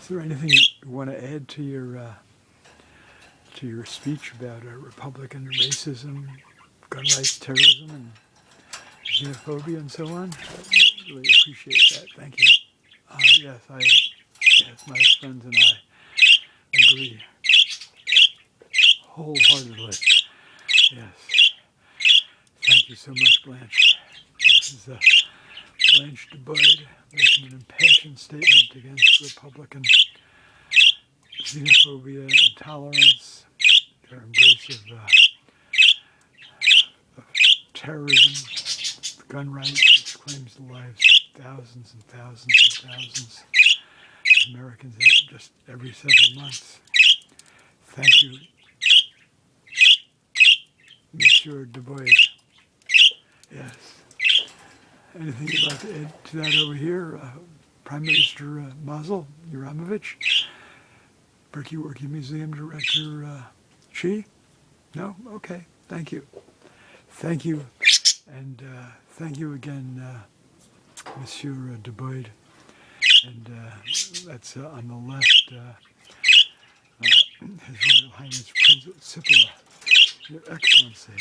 there anything you want to add to your speech about Republican racism, gun rights, terrorism, and xenophobia, and so on? I really appreciate that. Thank you. Yes, my friends and I agree wholeheartedly. Yes. Thank you so much, Blanche. This is Blanche DuBoid making an impassioned statement against Republican xenophobia, intolerance, their embrace of terrorism, gun rights, which claims the lives of thousands and thousands and thousands of Americans just every several months. Thank you, Monsieur DuBoid. Yes. Anything you'd like to add to that over here? Prime Minister Mazel Yuramovich? Berkey Working Museum Director Chi? No? Okay. Thank you. Thank you. And thank you again, Monsieur DuBoid. And that's on the left, His Royal Highness Prince Sipila, Your Excellency.